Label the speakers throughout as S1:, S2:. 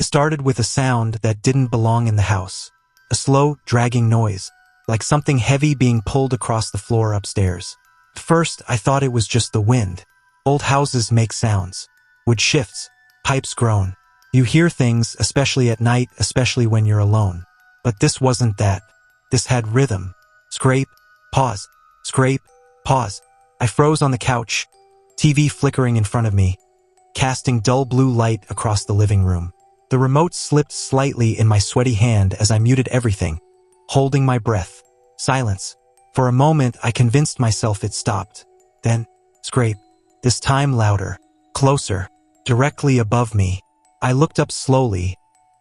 S1: started with a sound that didn't belong in the house. A slow, dragging noise, like something heavy being pulled across the floor upstairs. At first, I thought it was just the wind. Old houses make sounds. Wood shifts, pipes groan. You hear things, especially at night, especially when you're alone. But this wasn't that. This had rhythm. Scrape, pause, scrape, pause. I froze on the couch, TV flickering in front of me, casting dull blue light across the living room. The remote slipped slightly in my sweaty hand as I muted everything, holding my breath. Silence. For a moment, I convinced myself it stopped. Then, scrape. This time louder, closer, directly above me. I looked up slowly,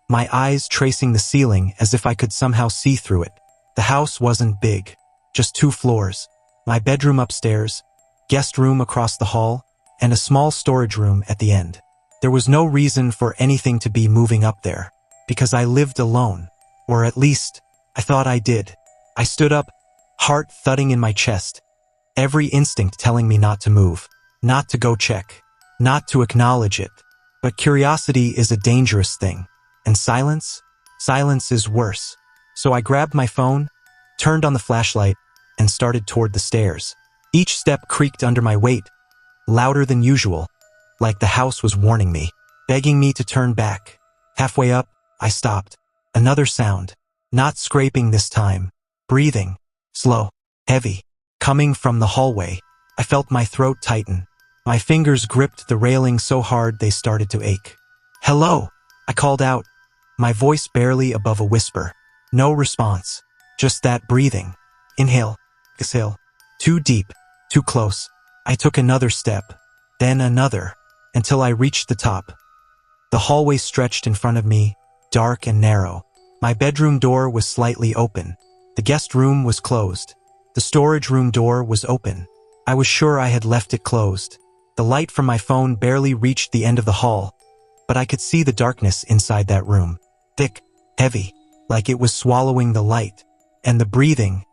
S1: my eyes tracing the ceiling as if I could somehow see through it. The house wasn't big, just 2 floors. My bedroom upstairs, guest room across the hall, and a small storage room at the end. There was no reason for anything to be moving up there, because I lived alone, or at least, I thought I did. I stood up, heart thudding in my chest, every instinct telling me not to move, not to go check, not to acknowledge it. But curiosity is a dangerous thing, and silence is worse. So I grabbed my phone, turned on the flashlight, and started toward the stairs. Each step creaked under my weight, louder than usual, like the house was warning me, begging me to turn back. Halfway up, I stopped. Another sound, not scraping this time, breathing, slow, heavy, coming from the hallway. I felt my throat tighten. My fingers gripped the railing so hard they started to ache. "Hello," I called out, my voice barely above a whisper. No response, just that breathing. Inhale, exhale. Too deep, too close. I took another step, then another, until I reached the top. The hallway stretched in front of me, dark and narrow. My bedroom door was slightly open. The guest room was closed. The storage room door was open. I was sure I had left it closed. The light from my phone barely reached the end of the hall, but I could see the darkness inside that room. Thick, heavy, like it was swallowing the light. And the breathing,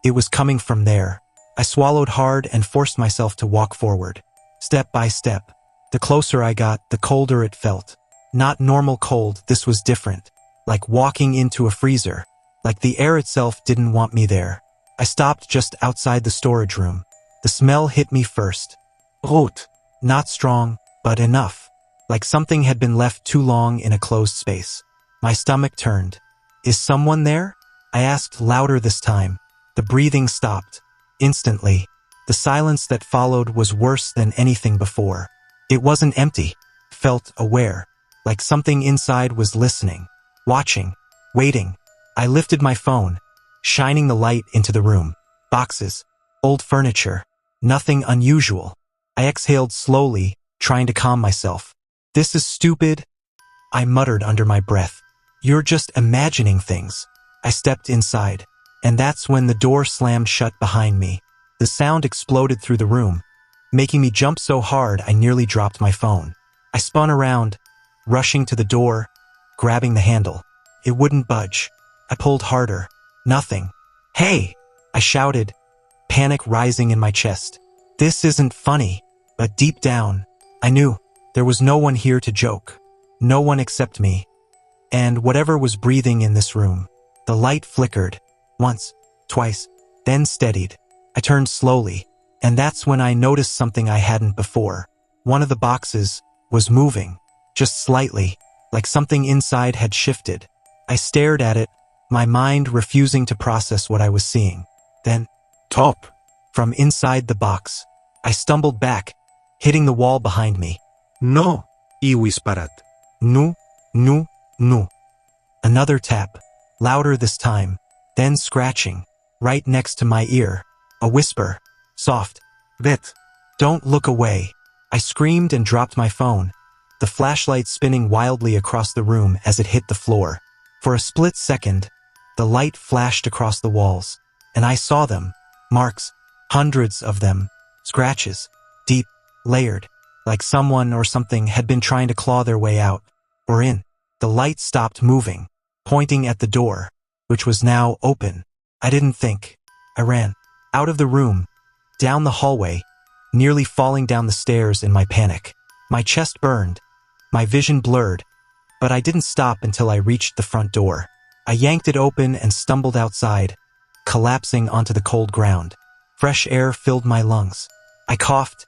S1: it was coming from there. I swallowed hard and forced myself to walk forward. Step by step. The closer I got, the colder it felt. Not normal cold, this was different. Like walking into a freezer. Like the air itself didn't want me there. I stopped just outside the storage room. The smell hit me first. Rot. Not strong, but enough. Like something had been left too long in a closed space. My stomach turned. "Is someone there?" I asked louder this time. The breathing stopped. Instantly. The silence that followed was worse than anything before. It wasn't empty. Felt aware. Like something inside was listening. Watching. Waiting. I lifted my phone, shining the light into the room. Boxes. Old furniture. Nothing unusual. I exhaled slowly, trying to calm myself. "This is stupid," I muttered under my breath. "You're just imagining things." I stepped inside, and that's when the door slammed shut behind me. The sound exploded through the room, making me jump so hard I nearly dropped my phone. I spun around, rushing to the door, grabbing the handle. It wouldn't budge. I pulled harder. Nothing. "Hey!" I shouted, panic rising in my chest. This isn't funny, but deep down, I knew there was no one here to joke. No one except me. And whatever was breathing in this room. The light flickered. Once, twice, then steadied. I turned slowly, and that's when I noticed something I hadn't before. One of the boxes was moving, just slightly, like something inside had shifted. I stared at it, my mind refusing to process what I was seeing. Then, top! From inside the box, I stumbled back, hitting the wall behind me.
S2: No, y whispered.
S1: No, no, no. Another tap, louder this time, then scratching, right next to my ear. A whisper, soft.
S2: Vet.
S1: Don't look away. I screamed and dropped my phone, the flashlight spinning wildly across the room as it hit the floor. For a split second, the light flashed across the walls, and I saw them. Marks, hundreds of them. Scratches, deep, layered, like someone or something had been trying to claw their way out, or in. The light stopped moving, pointing at the door, which was now open. I didn't think. I ran. Out of the room, down the hallway, nearly falling down the stairs in my panic. My chest burned, my vision blurred, but I didn't stop until I reached the front door. I yanked it open and stumbled outside, collapsing onto the cold ground. Fresh air filled my lungs. I coughed,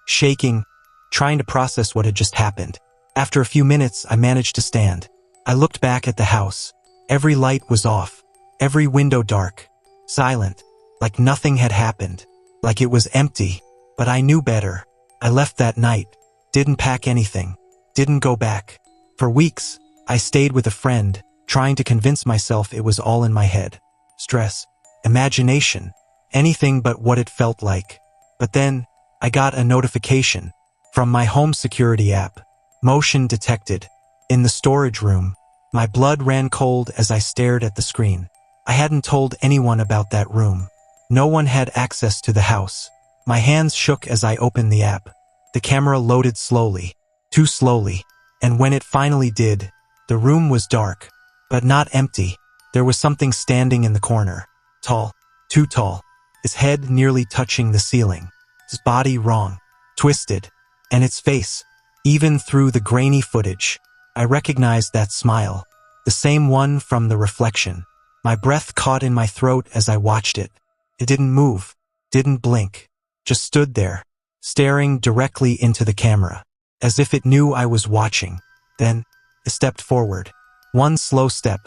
S1: shaking, trying to process what had just happened. After a few minutes, I managed to stand. I looked back at the house. Every light was off, every window dark, silent, like nothing had happened, like it was empty. But I knew better. I left that night, didn't pack anything, didn't go back. For weeks, I stayed with a friend, trying to convince myself it was all in my head. Stress, imagination, anything but what it felt like. But then, I got a notification from my home security app. Motion detected. In the storage room, my blood ran cold as I stared at the screen. I hadn't told anyone about that room. No one had access to the house. My hands shook as I opened the app. The camera loaded slowly, too slowly, and when it finally did, the room was dark, but not empty. There was something standing in the corner. Tall, too tall, his head nearly touching the ceiling, his body wrong, twisted, and its face, even through the grainy footage. I recognized that smile, the same one from the reflection. My breath caught in my throat as I watched it. It didn't move, didn't blink, just stood there, staring directly into the camera, as if it knew I was watching. Then, it stepped forward. One slow step,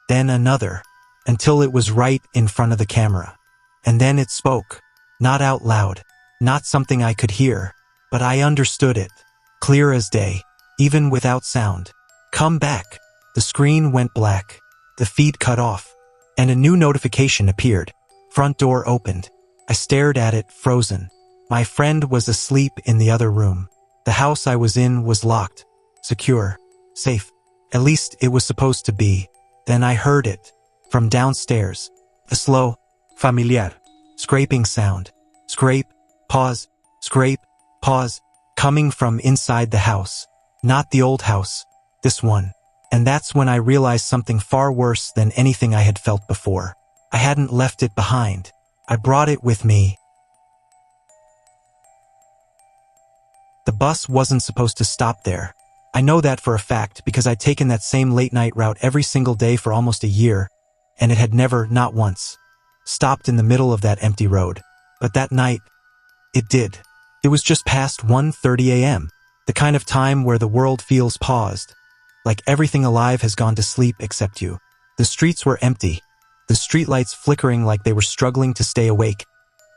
S1: then another, until it was right in front of the camera. And then it spoke. Not out loud, not something I could hear, but I understood it, clear as day, even without sound. Come back. The screen went black, the feed cut off, and a new notification appeared. Front door opened. I stared at it, frozen. My friend was asleep in the other room. The house I was in was locked, secure, safe. At least it was supposed to be. Then I heard it, from downstairs. A slow, familiar, scraping sound. Scrape, pause, scrape, pause, coming from inside the house. Not the old house, this one. And that's when I realized something far worse than anything I had felt before. I hadn't left it behind. I brought it with me. The bus wasn't supposed to stop there. I know that for a fact because I'd taken that same late-night route every single day for almost a year, and it had never, not once, stopped in the middle of that empty road. But that night, it did. It was just past 1:30 a.m., the kind of time where the world feels paused, like everything alive has gone to sleep except you. The streets were empty, the streetlights flickering like they were struggling to stay awake,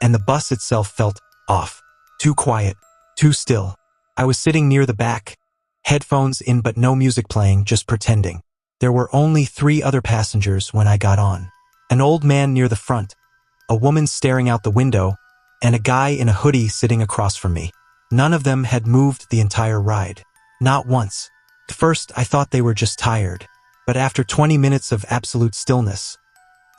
S1: and the bus itself felt off, too quiet, too still. I was sitting near the back, headphones in but no music playing, just pretending. There were only 3 other passengers when I got on. An old man near the front, a woman staring out the window, and a guy in a hoodie sitting across from me. None of them had moved the entire ride. Not once. At first, I thought they were just tired. But after 20 minutes of absolute stillness,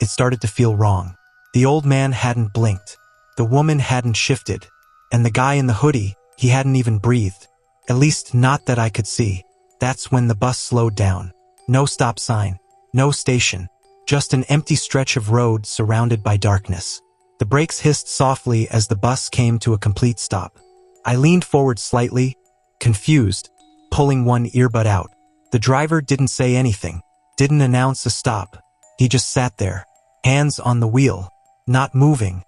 S1: it started to feel wrong. The old man hadn't blinked. The woman hadn't shifted. And the guy in the hoodie, he hadn't even breathed. At least not that I could see. That's when the bus slowed down. No stop sign. No station. Just an empty stretch of road surrounded by darkness. The brakes hissed softly as the bus came to a complete stop. I leaned forward slightly, confused, pulling one earbud out. The driver didn't say anything, didn't announce a stop. He just sat there, hands on the wheel, not moving.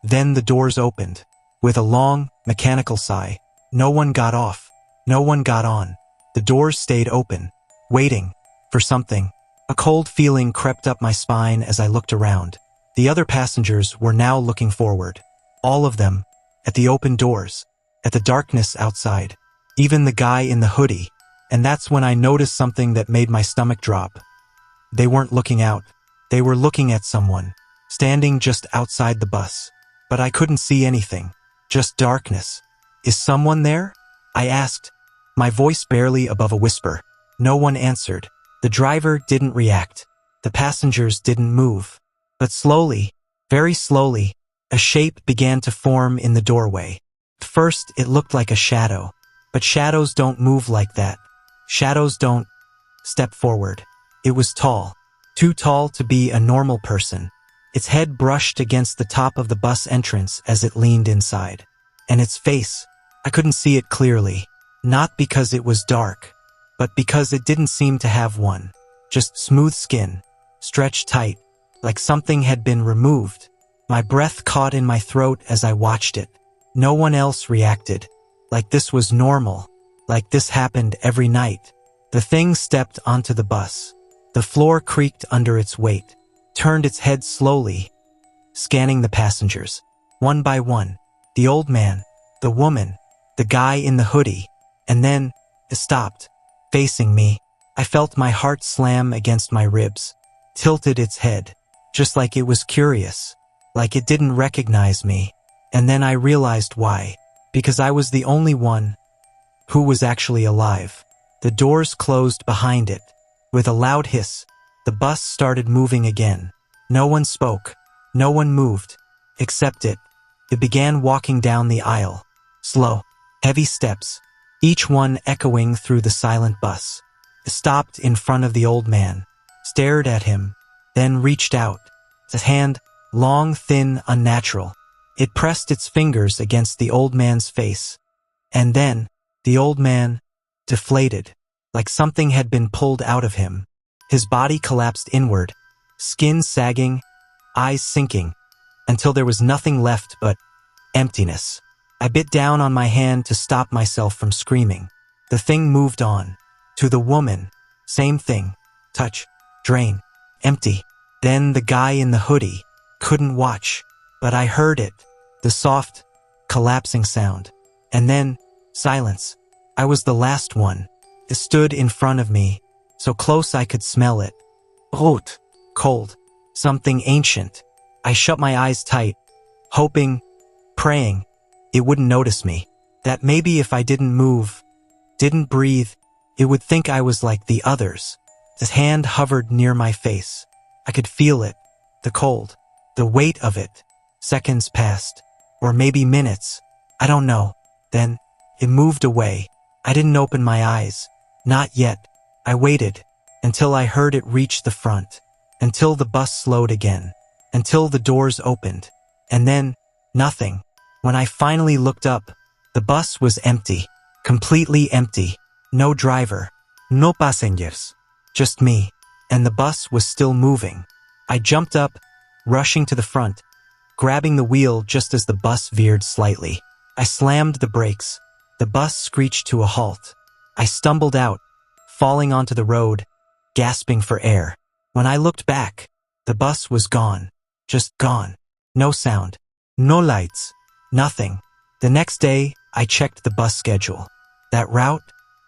S1: Then the doors opened. With a long, mechanical sigh, no one got off. No one got on. The doors stayed open, waiting for something. A cold feeling crept up my spine as I looked around. The other passengers were now looking forward. All of them, at the open doors, at the darkness outside, even the guy in the hoodie. And that's when I noticed something that made my stomach drop. They weren't looking out. They were looking at someone, standing just outside the bus. But I couldn't see anything, just darkness. Is someone there? I asked, my voice barely above a whisper. No one answered. The driver didn't react. The passengers didn't move. But slowly, very slowly, a shape began to form in the doorway. At first, it looked like a shadow. But shadows don't move like that. Shadows don't step forward. It was tall, too tall to be a normal person. Its head brushed against the top of the bus entrance as it leaned inside. And its face, I couldn't see it clearly. Not because it was dark, but because it didn't seem to have one. Just smooth skin, stretched tight, like something had been removed. My breath caught in my throat as I watched it. No one else reacted. Like this was normal. Like this happened every night. The thing stepped onto the bus. The floor creaked under its weight, turned its head slowly, scanning the passengers. One by one. The old man, the woman, the guy in the hoodie. And then, it stopped, facing me. I felt my heart slam against my ribs, tilted its head, just like it was curious, like it didn't recognize me. And then I realized why. Because I was the only one who was actually alive. The doors closed behind it. With a loud hiss, the bus started moving again. No one spoke. No one moved. Except it. It began walking down the aisle. Slow, heavy steps, each one echoing through the silent bus. It stopped in front of the old man, stared at him, then reached out. Its hand, long, thin, unnatural. It pressed its fingers against the old man's face. And then, the old man, deflated, like something had been pulled out of him. His body collapsed inward, skin sagging, eyes sinking, until there was nothing left but emptiness. I bit down on my hand to stop myself from screaming. The thing moved on. To the woman, same thing. Touch, drain, empty. Then the guy in the hoodie. Couldn't watch, but I heard it. The soft, collapsing sound. And then, silence. I was the last one. It stood in front of me, so close I could smell it. Rot. Cold. Something ancient. I shut my eyes tight, hoping, praying, it wouldn't notice me. That maybe if I didn't move, didn't breathe, it would think I was like the others. His hand hovered near my face. I could feel it. The cold. The weight of it. Seconds passed. Or maybe minutes. I don't know. Then, it moved away. I didn't open my eyes. Not yet. I waited. Until I heard it reach the front. Until the bus slowed again. Until the doors opened. And then, nothing. When I finally looked up, the bus was empty. Completely empty. No driver.
S2: No passengers.
S1: Just me. And the bus was still moving. I jumped up, rushing to the front, grabbing the wheel just as the bus veered slightly. I slammed the brakes. The bus screeched to a halt. I stumbled out, falling onto the road, gasping for air. When I looked back, the bus was gone. Just gone. No sound.
S2: No lights.
S1: Nothing. The next day, I checked the bus schedule. That route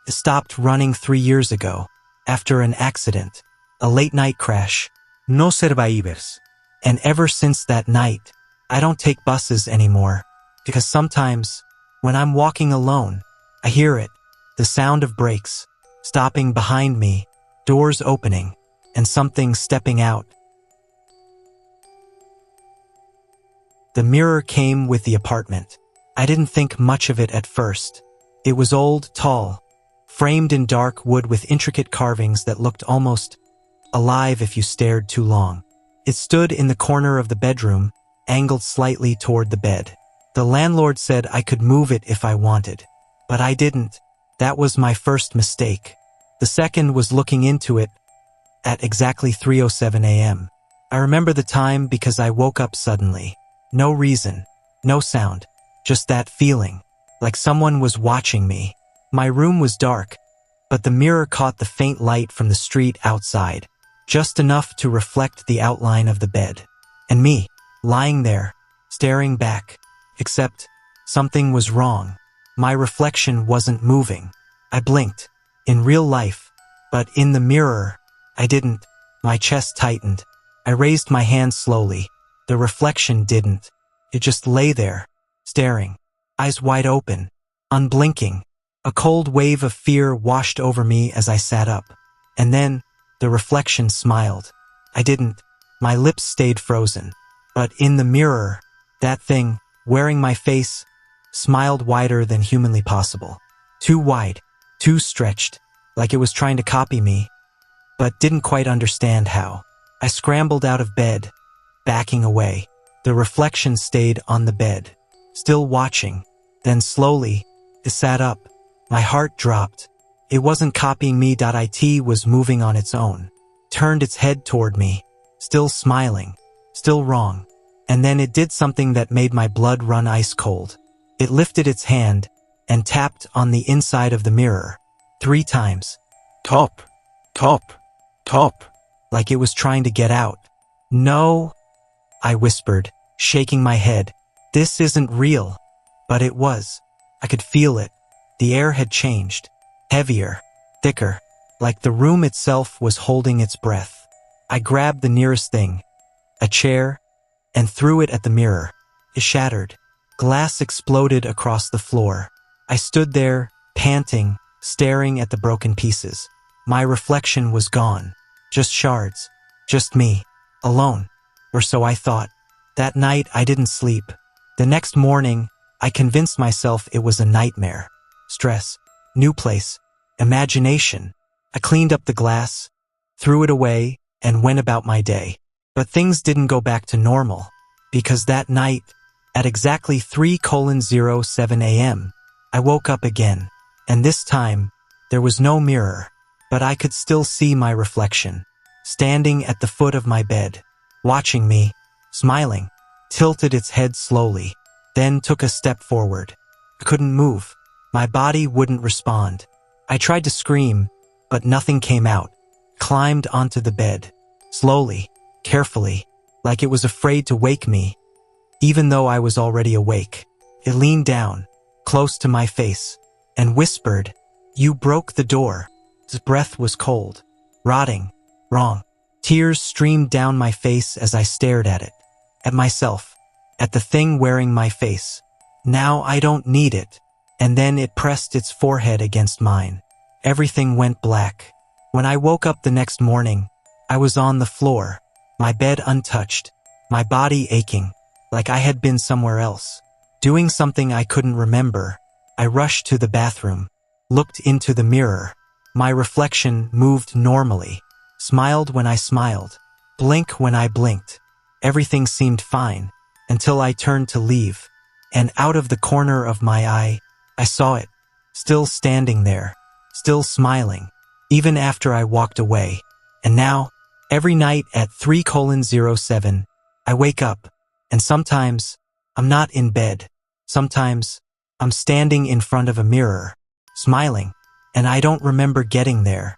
S1: stopped running 3 years ago, after an accident, a late-night crash.
S2: No survivors.
S1: And ever since that night, I don't take buses anymore, because sometimes, when I'm walking alone, I hear it, the sound of brakes, stopping behind me, doors opening, and something stepping out. The mirror came with the apartment. I didn't think much of it at first. It was old, tall, framed in dark wood with intricate carvings that looked almost alive if you stared too long. It stood in the corner of the bedroom, angled slightly toward the bed. The landlord said I could move it if I wanted, but I didn't. That was my first mistake. The second was looking into it at exactly 3:07 a.m. I remember the time because I woke up suddenly. No reason, no sound, just that feeling, like someone was watching me. My room was dark, but the mirror caught the faint light from the street outside, just enough to reflect the outline of the bed. And me, lying there, staring back. Except, something was wrong. My reflection wasn't moving. I blinked, in real life, but in the mirror, I didn't. My chest tightened. I raised my hand slowly. The reflection didn't. It just lay there, staring, eyes wide open, unblinking. A cold wave of fear washed over me as I sat up. And then, the reflection smiled. I didn't. My lips stayed frozen. But in the mirror, that thing, wearing my face, smiled wider than humanly possible. Too wide, too stretched, like it was trying to copy me, but didn't quite understand how. I scrambled out of bed, backing away. The reflection stayed on the bed, still watching. Then slowly, it sat up. My heart dropped. It wasn't copying me. It was moving on its own. Turned its head toward me, still smiling, still wrong. And then it did something that made my blood run ice cold. It lifted its hand and tapped on the inside of the mirror 3 times.
S3: Top, top, top.
S1: Like it was trying to get out. No, I whispered, shaking my head. This isn't real. But it was. I could feel it. The air had changed. Heavier, thicker, like the room itself was holding its breath. I grabbed the nearest thing, a chair, and threw it at the mirror. It shattered. Glass exploded across the floor. I stood there, panting, staring at the broken pieces. My reflection was gone. Just shards. Just me. Alone. Or so I thought. That night I didn't sleep. The next morning, I convinced myself it was a nightmare. Stress. New place. Imagination. I cleaned up the glass, threw it away, and went about my day. But things didn't go back to normal, because that night, at exactly 3:07 a.m., I woke up again, and this time, there was no mirror, but I could still see my reflection, standing at the foot of my bed, watching me, smiling, tilted its head slowly, then took a step forward. I couldn't move. My body wouldn't respond. I tried to scream, but nothing came out. Climbed onto the bed, slowly, carefully, like it was afraid to wake me, even though I was already awake. It leaned down, close to my face, and whispered, "You broke the door." His breath was cold, rotting, wrong. Tears streamed down my face as I stared at it, at myself, at the thing wearing my face. Now I don't need it. And then it pressed its forehead against mine. Everything went black. When I woke up the next morning, I was on the floor, my bed untouched, my body aching, like I had been somewhere else, doing something I couldn't remember. I rushed to the bathroom, looked into the mirror. My reflection moved normally, smiled when I smiled, blinked when I blinked. Everything seemed fine, until I turned to leave, and out of the corner of my eye, I saw it, still standing there, still smiling, even after I walked away. And now, every night at 3:07, I wake up, and sometimes, I'm not in bed. Sometimes, I'm standing in front of a mirror, smiling, and I don't remember getting there.